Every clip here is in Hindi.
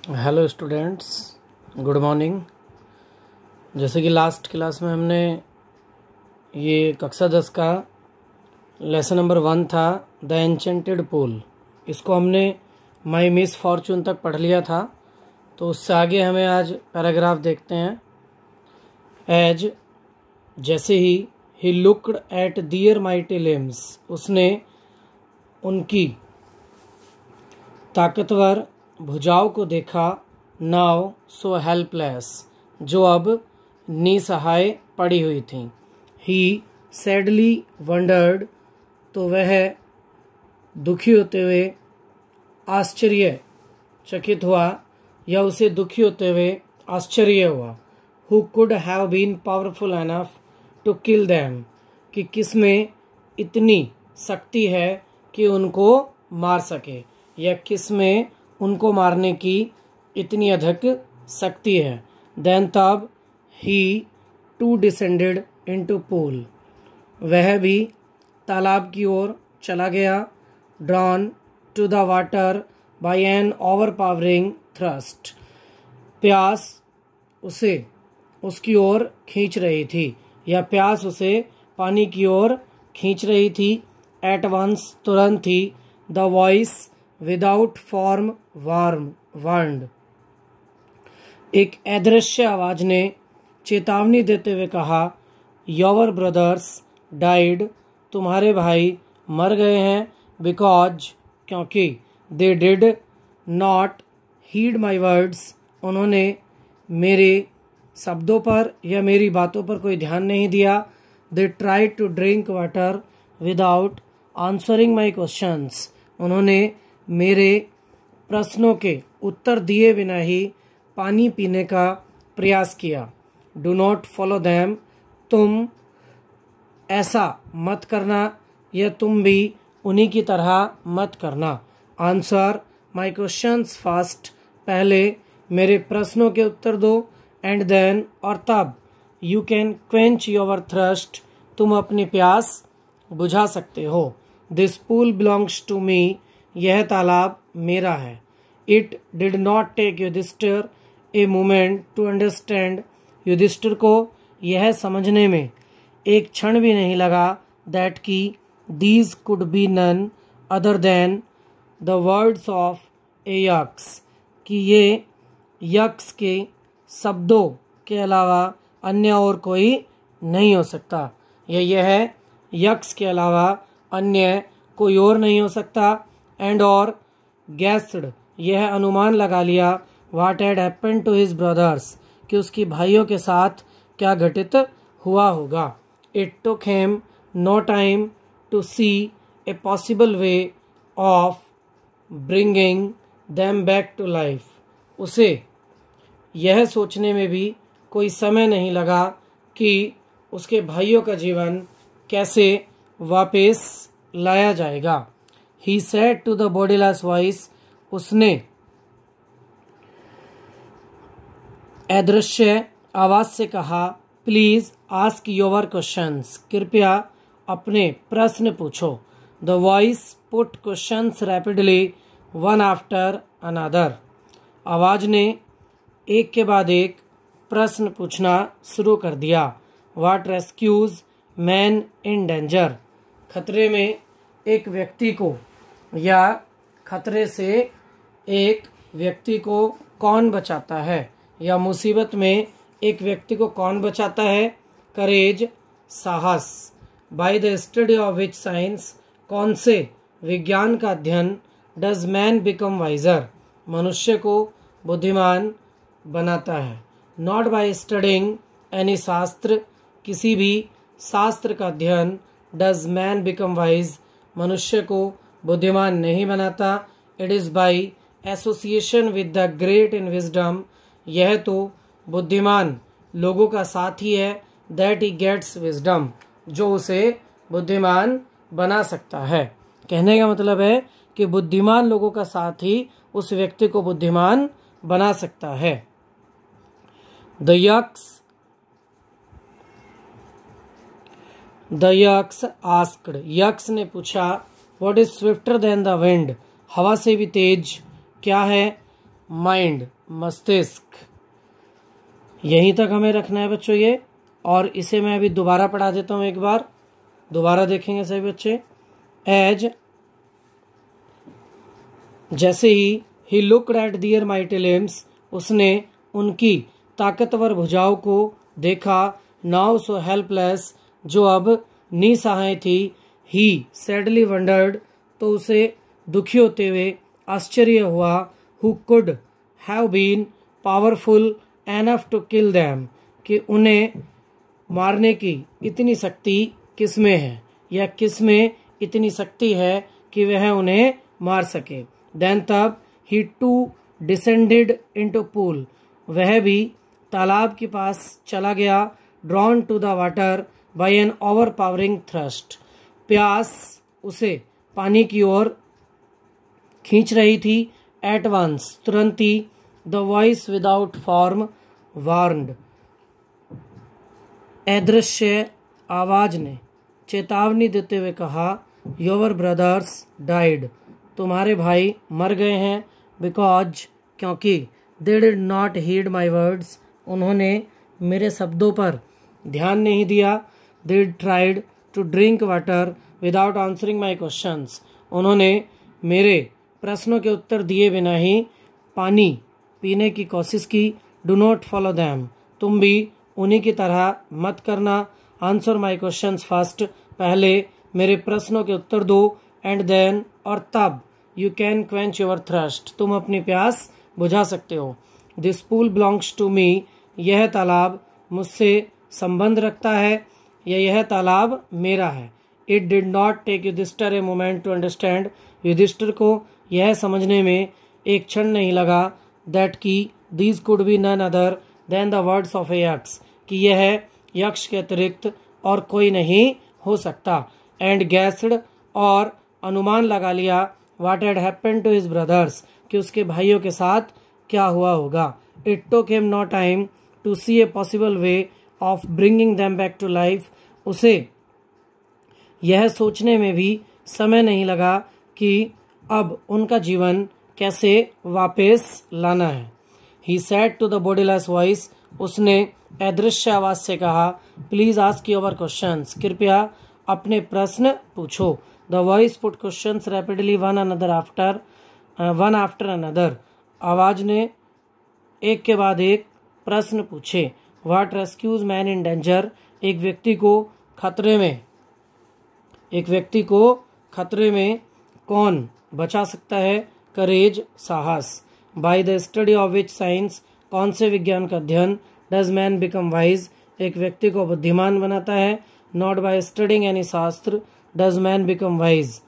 Hello students, good morning. जैसे कि लास्ट क्लास में हमने ये कक्षा 10 का लेसन नंबर 1 था द एन्चेंटेड पूल, इसको हमने माई मिस फॉर्चून तक पढ़ लिया था। तो उससे आगे हमें आज पैराग्राफ देखते हैं। एज जैसे ही looked at their mighty limbs, उसने उनकी ताकतवर भुजाओं को देखा। नाउ सो हेल्पलेस, जो अब निसहाय पड़ी हुई थी। ही सैडली वंडर्ड, तो वह दुखी होते हुए आश्चर्यचकित हुआ या उसे दुखी होते हुए आश्चर्य हुआ। Who could have been powerful enough to kill them, कि किस में इतनी शक्ति है कि उनको मार सके, या किस में उनको मारने की इतनी अधिक शक्ति है। देन तब ही टू डिसेंडेड इनटू पूल, वह भी तालाब की ओर चला गया। Drawn to the water by an overpowering thirst, प्यास उसे उसकी ओर खींच रही थी, या प्यास उसे पानी की ओर खींच रही थी। एट वंस, तुरंत ही। The voice without form warned, एक अदृश्य आवाज ने चेतावनी देते हुए कहा। योर ब्रदर्स डाइड, तुम्हारे भाई मर गए हैं। बिकॉज, क्योंकि। They did not heed my words, उन्होंने मेरे शब्दों पर या मेरी बातों पर कोई ध्यान नहीं दिया। They tried to drink water without answering my questions, उन्होंने मेरे प्रश्नों के उत्तर दिए बिना ही पानी पीने का प्रयास किया। डू नॉट फॉलो देम, तुम ऐसा मत करना, या तुम भी उन्हीं की तरह मत करना। आंसर माई क्वेश्चंस फर्स्ट, पहले मेरे प्रश्नों के उत्तर दो। एंड देन, और तब। You can quench your thirst, तुम अपनी प्यास बुझा सकते हो। This pool belongs to me, यह तालाब मेरा है। It did not take Yudhishthira a moment to understand, Yudhishthira को यह समझने में एक क्षण भी नहीं लगा। दैट की these could be none other than the words of a yaksha, कि ये यक्स के शब्दों के अलावा अन्य और कोई नहीं हो सकता, या यह यक्स के अलावा अन्य कोई और नहीं हो सकता। एंड और गैस्ड, यह अनुमान लगा लिया। What had happened to his brothers, कि उसकी भाइयों के साथ क्या घटित हुआ होगा। It took him no time to see a possible way of bringing them back to life, उसे यह सोचने में भी कोई समय नहीं लगा कि उसके भाइयों का जीवन कैसे वापस लाया जाएगा। He said to the bodiless voice, उसने अदृश्य आवाज से कहा। प्लीज आस्क योर क्वेश्चंस, कृपया अपने प्रश्न पूछो। The voice put questions rapidly one after another, आवाज ने एक के बाद एक प्रश्न पूछना शुरू कर दिया। What rescues man in danger, खतरे में एक व्यक्ति को या खतरे से एक व्यक्ति को कौन बचाता है, या मुसीबत में एक व्यक्ति को कौन बचाता है। करेज, साहस। By the study of which science, कौन से विज्ञान का अध्ययन। डज मैन बिकम वाइजर, मनुष्य को बुद्धिमान बनाता है। नॉट बाय स्टडिंग एनी शास्त्र, किसी भी शास्त्र का अध्ययन। डज मैन बिकम वाइज, मनुष्य को बुद्धिमान नहीं बनाता। It is by association with the great in wisdom, यह तो बुद्धिमान लोगों का साथ ही है। दैट ही गेट्स विजडम, जो उसे बुद्धिमान बना सकता है। कहने का मतलब है कि बुद्धिमान लोगों का साथ ही उस व्यक्ति को बुद्धिमान बना सकता है। द यक्स आस्क्ड, यक्स ने पूछा। What is swifter than the wind, हवा से भी तेज क्या है। माइंड, मस्तिष्क। यहीं तक हमें रखना है बच्चों ये। और इसे मैं अभी दोबारा पढ़ा देता हूँ, एक बार दोबारा देखेंगे सभी बच्चे। एज जैसे ही looked at their mighty limbs, उसने उनकी ताकतवर भुजाओं को देखा। नाउ सो हेल्पलेस, जो अब निसहाय थी। ही सैडली वंडर्ड, तो उसे दुखी होते हुए आश्चर्य हुआ। Who could have been powerful enough to kill them, कि उन्हें मारने की इतनी शक्ति किसमें है, या किसमें इतनी शक्ति है कि वह उन्हें मार सके। देन तब ही टू डिसेंडेड इनटू पूल, वह भी तालाब के पास चला गया। Drawn to the water by an overpowering thirst, प्यास उसे पानी की ओर खींच रही थी। एट वंस, तुरंत ही। The voice without form warned, अदृश्य आवाज ने चेतावनी देते हुए कहा। योर ब्रदर्स डाइड, तुम्हारे भाई मर गए हैं। बिकॉज, क्योंकि। They did not heed my words, उन्होंने मेरे शब्दों पर ध्यान नहीं दिया। They tried to drink water without answering my questions, उन्होंने मेरे प्रश्नों के उत्तर दिए बिना ही पानी पीने की कोशिश की। डू नॉट फॉलो दैम, तुम भी उन्हीं की तरह मत करना। आंसर माई क्वेश्चंस फर्स्ट, पहले मेरे प्रश्नों के उत्तर दो। एंड देन, और तब। You can quench your thirst, तुम अपनी प्यास बुझा सकते हो। This pool belongs to me, यह तालाब मुझसे संबंध रखता है, या यह तालाब मेरा है। It did not take Yudhishthira a moment to understand, Yudhishthira को यह समझने में एक क्षण नहीं लगा। दैट की these could be none other than the words of a yaksha, कि यह यक्ष के अतिरिक्त और कोई नहीं हो सकता। एंड गैस्ड, और अनुमान लगा लिया। What had happened to his brothers, कि उसके भाइयों के साथ क्या हुआ होगा। It took him no time to see a possible way of bringing them back to life, उसे यह सोचने में भी समय नहीं लगा कि अब उनका जीवन कैसे वापस लाना है। He said to the bodiless voice, उसने अदृश्य आवाज से कहा। प्लीज आस्क योर क्वेश्चंस, कृपया अपने प्रश्न पूछो। The voice put questions rapidly one after another, आवाज ने एक के बाद एक प्रश्न पूछे। What rescues man in danger, एक व्यक्ति को खतरे में कौन बचा सकता है। करेज, साहस। By the study of which science, कौन से विज्ञान का अध्ययन। डज मैन बिकम वाइज, एक व्यक्ति को बुद्धिमान बनाता है। नॉट बाय स्टडिंग एनी शास्त्र डज मैन बिकम वाइज,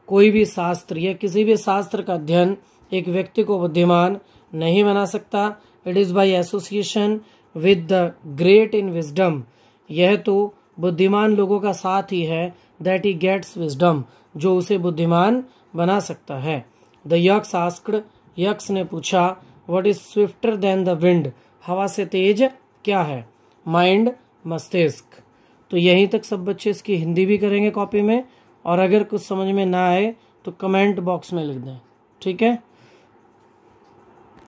कोई भी शास्त्र या किसी भी शास्त्र का अध्ययन एक व्यक्ति को बुद्धिमान नहीं बना सकता। It is by association with the great in wisdom, यह तो बुद्धिमान लोगों का साथ ही है। दैट ही गेट्स विजडम, जो उसे बुद्धिमान बना सकता है। द यक्ष आस्क्ड, यक्ष ने पूछा। What is swifter than the wind, हवा से तेज क्या है। माइंड, मस्तिष्क। तो यहीं तक सब बच्चे इसकी हिंदी भी करेंगे कॉपी में, और अगर कुछ समझ में ना आए तो कमेंट बॉक्स में लिख दें, ठीक है।